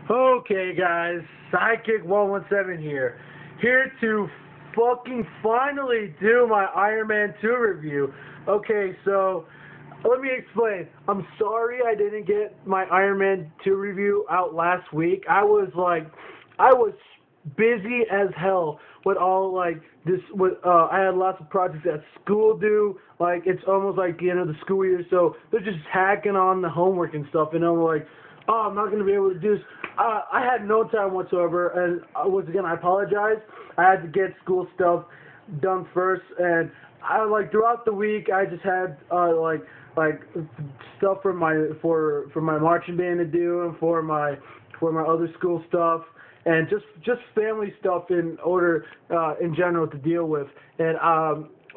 Okay, guys, Psychic117 here. Here to fucking finally do my Iron Man 2 review. Okay, so let me explain. I'm sorry I didn't get my Iron Man 2 review out last week. I was busy as hell with all like this. I had lots of projects at school due. Like it's almost like the end of the school year, so they're just hacking on the homework and stuff. And I'm like, oh, I'm not gonna be able to do this. I had no time whatsoever, and once again, I apologize. I had to get school stuff done first, and I like throughout the week I just had like stuff for my marching band to do and for my other school stuff and just family stuff in order in general to deal with. And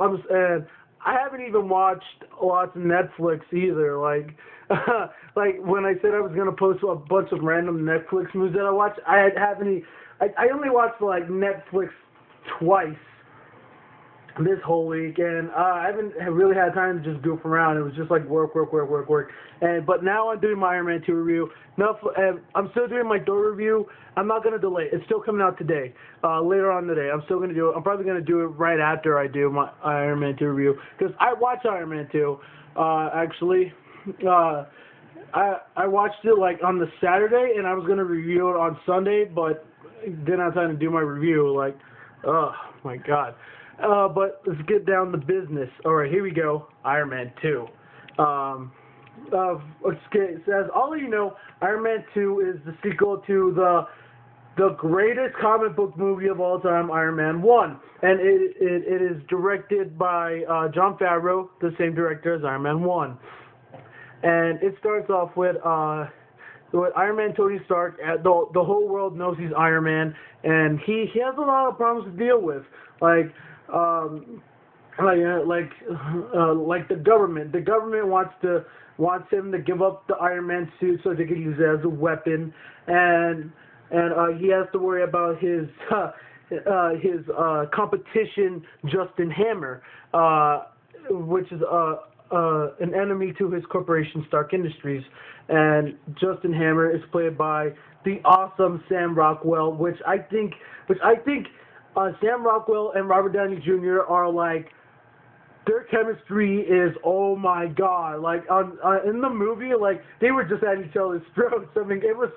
and I haven't even watched lots of Netflix either. Like like when I said I was gonna post a bunch of random Netflix movies that I watched, I only watched like Netflix twice this whole week, and I haven't really had time to just goof around. It was just like work, work, work, work, work. And but now I'm doing my Iron Man 2 review. No, I'm still doing my Thor review. I'm not gonna delay. It's still coming out today. Later on today, I'm still gonna do it. I'm probably gonna do it right after I do my Iron Man 2 review because I watched Iron Man 2. Actually, I watched it like on the Saturday, and I was gonna review it on Sunday, but didn't have time to do my review. Like, oh my god. But let's get down to business. All right, here we go. Iron Man 2. It says, all of you know, Iron Man 2 is the sequel to the greatest comic book movie of all time, Iron Man 1. And it is directed by Jon Favreau, the same director as Iron Man 1. And it starts off with Iron Man Tony Stark. The whole world knows he's Iron Man, and he has a lot of problems to deal with. Like the government. The government wants him to give up the Iron Man suit so they can use it as a weapon, and he has to worry about his competition, Justin Hammer, which is an enemy to his corporation, Stark Industries. And Justin Hammer is played by the awesome Sam Rockwell, which I think Sam Rockwell and Robert Downey Jr. are like, their chemistry is, oh my god, like in the movie, like they were just at each other's throats. I mean, it was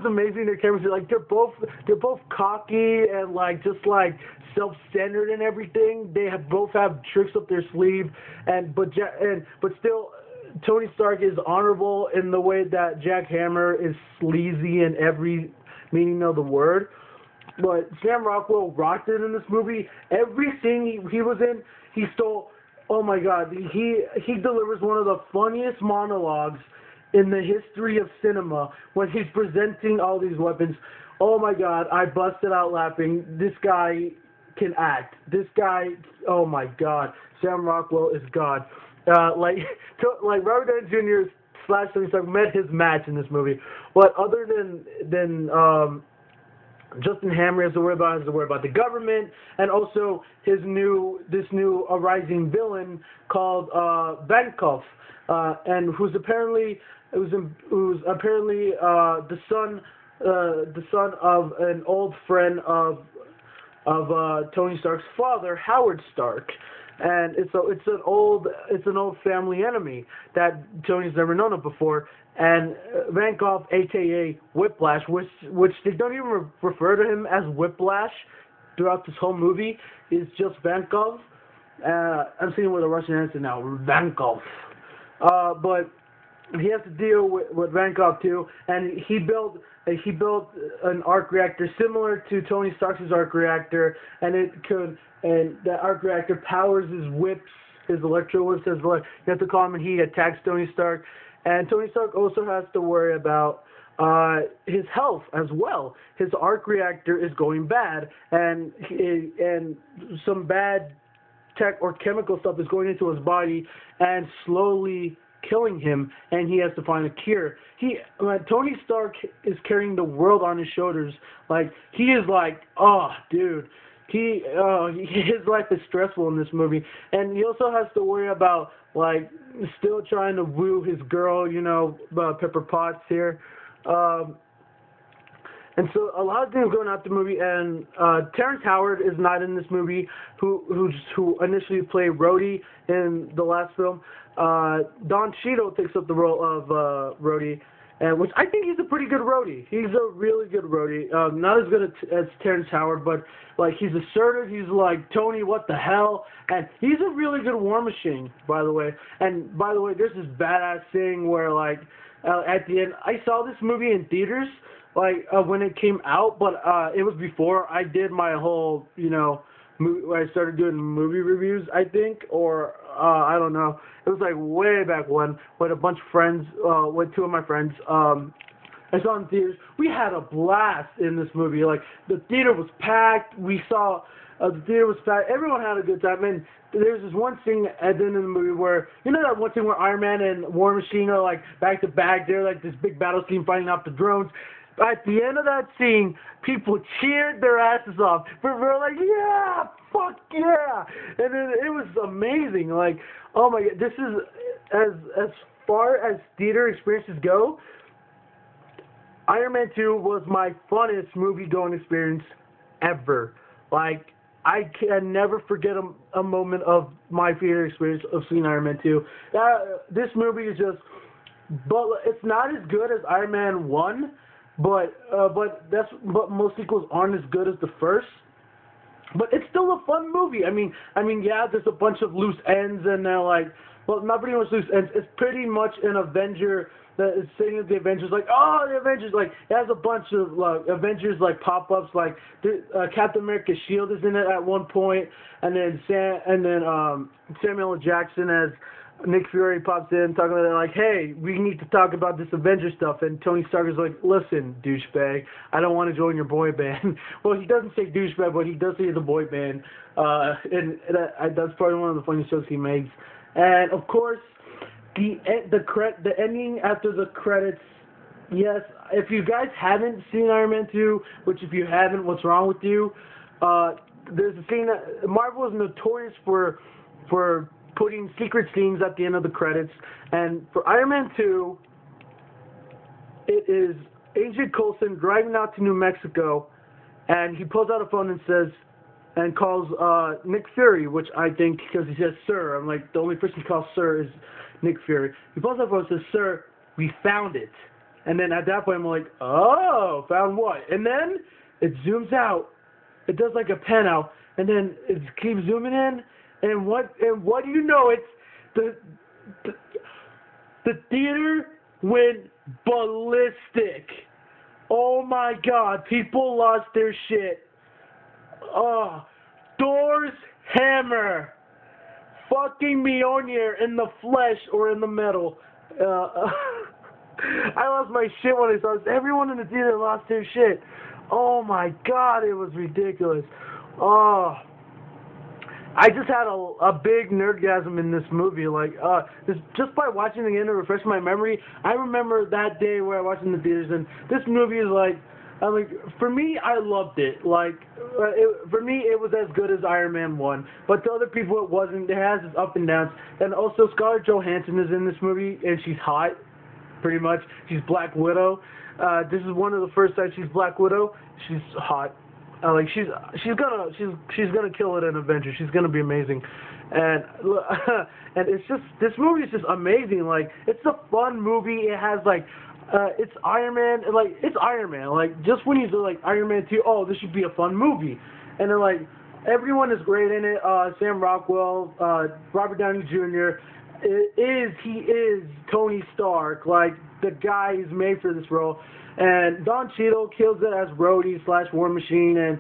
amazing, their chemistry. Like they're both cocky and like just like self-centered and everything. They both have tricks up their sleeve, but still Tony Stark is honorable in the way that Jack Hammer is sleazy in every meaning of the word. But Sam Rockwell rocked it in this movie. Every scene he was in, he stole. Oh my God, he delivers one of the funniest monologues in the history of cinema when he's presenting all these weapons. Oh my God, I busted out laughing. This guy can act. This guy, oh my God, Sam Rockwell is God. Like Robert Downey Jr. / Tony Stark met his match in this movie. But other than Justin Hammer has to worry about the government, and also this new arising villain called Vankov, and who's apparently the son of an old friend of Tony Stark's father, Howard Stark. And it's an old family enemy that Tony's never known of before. And Vankov, aka Whiplash, which they don't even refer to him as Whiplash throughout this whole movie, is just Vankov. I'm saying with a Russian accent now, Vankov. But he has to deal with Vankov too, and he built an arc reactor similar to Tony Stark's arc reactor, and that arc reactor powers his whips, his electro whips, you have to call him, and he attacks Tony Stark. And Tony Stark also has to worry about his health as well. His arc reactor is going bad, and some bad tech or chemical stuff is going into his body and slowly killing him, and he has to find a cure. Tony Stark is carrying the world on his shoulders. Like, he is like, oh, dude. His life is stressful in this movie, and he also has to worry about like still trying to woo his girl, Pepper Potts here, And so a lot of things going out the movie, and Terrence Howard is not in this movie, who initially played Rhodey in the last film. Don Cheadle takes up the role of Rhodey, and which I think he's a pretty good Rhodey. He's a really good Rhodey. Not as good as Terrence Howard, but like he's assertive. He's like, Tony, what the hell? And he's a really good War Machine, by the way. And by the way, there's this badass thing where like at the end, I saw this movie in theaters like when it came out, but it was before I did my whole, where I started doing movie reviews, I think, or I don't know. It was like way back when, with a bunch of friends, with two of my friends. I saw it in theaters. We had a blast in this movie. Like the theater was packed. We saw the theater was packed. Everyone had a good time. And there's this one scene at the end of the movie where, that one scene where Iron Man and War Machine are like back to back. They're like this big battle scene fighting off the drones. At the end of that scene, people cheered their asses off. We're like, yeah, fuck yeah! And then it was amazing. Like, oh my god, this is as far as theater experiences go. Iron Man 2 was my funnest movie-going experience ever. Like, I can never forget a moment of my theater experience of seeing Iron Man 2. This movie is just, but it's not as good as Iron Man 1. But most sequels aren't as good as the first. But it's still a fun movie. I mean, yeah, there's a bunch of loose ends, and they're like, well, not pretty much loose ends. It's pretty much an Avenger that is saying that the Avengers, like, oh, the Avengers, like, it has a bunch of Avengers like pop-ups, like Captain America's shield is in it at one point, and then Samuel L. Jackson as Nick Fury pops in talking about it like, hey, we need to talk about this Avenger stuff. And Tony Stark is like, listen, douchebag, I don't want to join your boy band. Well, he doesn't say douchebag, but he does say the boy band. And that's probably one of the funniest jokes he makes. And, of course, the ending after the credits, yes, if you guys haven't seen Iron Man 2, which if you haven't, what's wrong with you? There's a scene that Marvel is notorious for putting secret scenes at the end of the credits, and for Iron Man 2, it is Agent Coulson driving out to New Mexico, and he pulls out a phone and says, and calls Nick Fury, which I think, because he says sir, I'm like, the only person he calls sir is Nick Fury. He pulls out a phone and says, sir, we found it. And then at that point, I'm like, oh, found what? And then it zooms out. It does like a pan out, and then it keeps zooming in. And what do you know? It's the theater went ballistic. Oh my god, people lost their shit. Thor's hammer. Fucking Mjolnir in the flesh or in the metal. I lost my shit when I saw this. Everyone in the theater lost their shit. Oh my god, it was ridiculous. I just had a big nerdgasm in this movie. Like, just by watching it again to refresh my memory, I remember that day where I watched it in the theaters, and this movie is like, for me, I loved it. Like, for me, it was as good as Iron Man 1. But to other people, it wasn't. It has its up and downs. And also, Scarlett Johansson is in this movie, and she's hot, pretty much. She's Black Widow. This is one of the first times she's Black Widow. She's hot. Like she's gonna kill it in Avengers. She's gonna be amazing, and it's just, this movie is just amazing. Like, it's a fun movie. It has like it's Iron Man. Like, it's Iron Man. Like, just when he's like Iron Man 2, oh, this should be a fun movie. And then like everyone is great in it. Sam Rockwell, Robert Downey Jr. He is Tony Stark. Like, the guy is made for this role. And Don Cheadle kills it as Rhodey / War Machine, and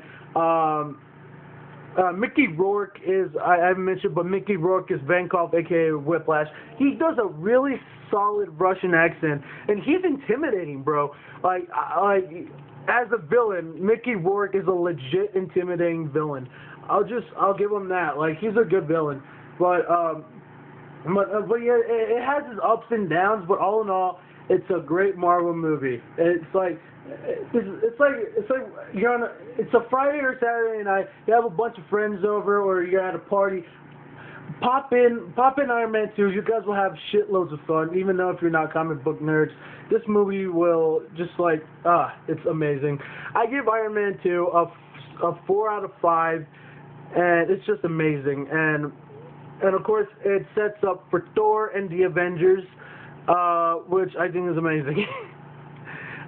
Mickey Rourke is, I haven't mentioned, but Mickey Rourke is Vankov, aka Whiplash. He does a really solid Russian accent, and he's intimidating, bro. Like as a villain, Mickey Rourke is a legit intimidating villain. I'll give him that. Like, he's a good villain, but yeah, it has its ups and downs, but all in all, it's a great Marvel movie. It's like you're on it's a Friday or Saturday night. You have a bunch of friends over, or you're at a party. pop in Iron Man 2. You guys will have shitloads of fun, even though if you're not comic book nerds. This movie will just like, it's amazing. I give Iron Man 2 a 4 out of 5, and it's just amazing. And of course, it sets up for Thor and the Avengers, which I think is amazing.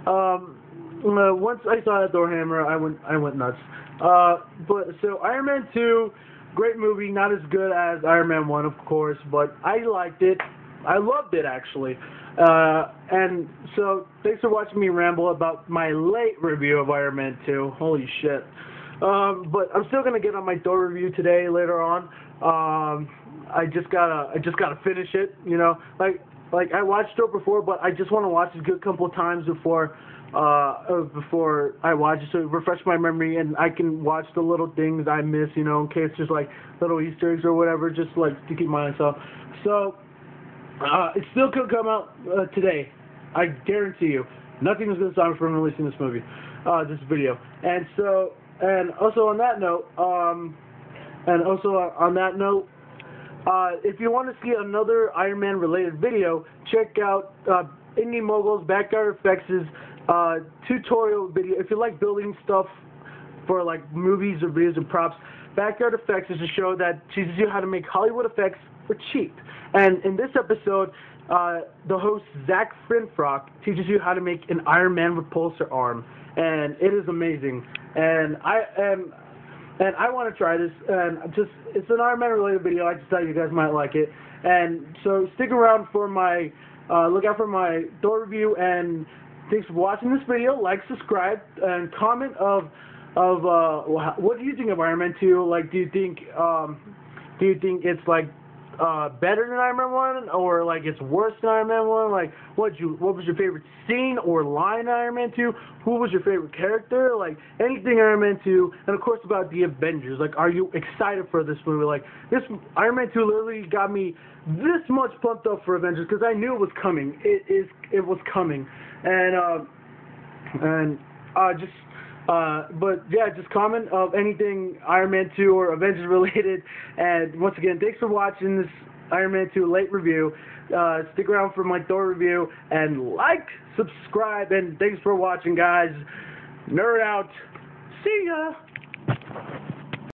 Once I saw that Thor hammer, I went nuts. But so Iron Man 2, great movie, not as good as Iron Man 1, of course, but I liked it. I loved it, actually. And so thanks for watching me ramble about my late review of Iron Man 2. Holy shit. But I'm still gonna get on my Thor review today later on. I just gotta finish it, you know. Like I watched Thor before, but I just want to watch it a good couple of times before I watch it, so it refresh my memory and I can watch the little things I miss, you know, in case there's like little Easter eggs or whatever, just like to keep myself. So it still could come out today. I guarantee you. Nothing is going to stop me from releasing this movie, this video. And so, and also on that note, if you want to see another Iron Man related video, check out Indie Mogul's Backyard Effects' tutorial video. If you like building stuff for like movies or videos and props, Backyard Effects is a show that teaches you how to make Hollywood effects for cheap. And in this episode, the host Zach Finfrock teaches you how to make an Iron Man repulsor arm, and it is amazing. And I want to try this, and it's an Iron Man related video. I just thought you guys might like it. And so stick around for my, look out for my Thor review, and thanks for watching this video. Like, subscribe, and comment of what do you think of Iron Man 2? Like, do you think it's like better than Iron Man 1, or like it's worse than Iron Man 1? Like, what was your favorite scene or line in Iron Man 2? Who was your favorite character? Like, anything Iron Man 2, and of course about the Avengers. Like, are you excited for this movie? Like, this Iron Man 2 literally got me this much pumped up for Avengers because I knew it was coming. It was coming, but yeah, just comment of anything Iron Man 2 or Avengers related. And once again, thanks for watching this Iron Man 2 late review. Stick around for my Thor review, and like, subscribe, and thanks for watching, guys. Nerd out. See ya.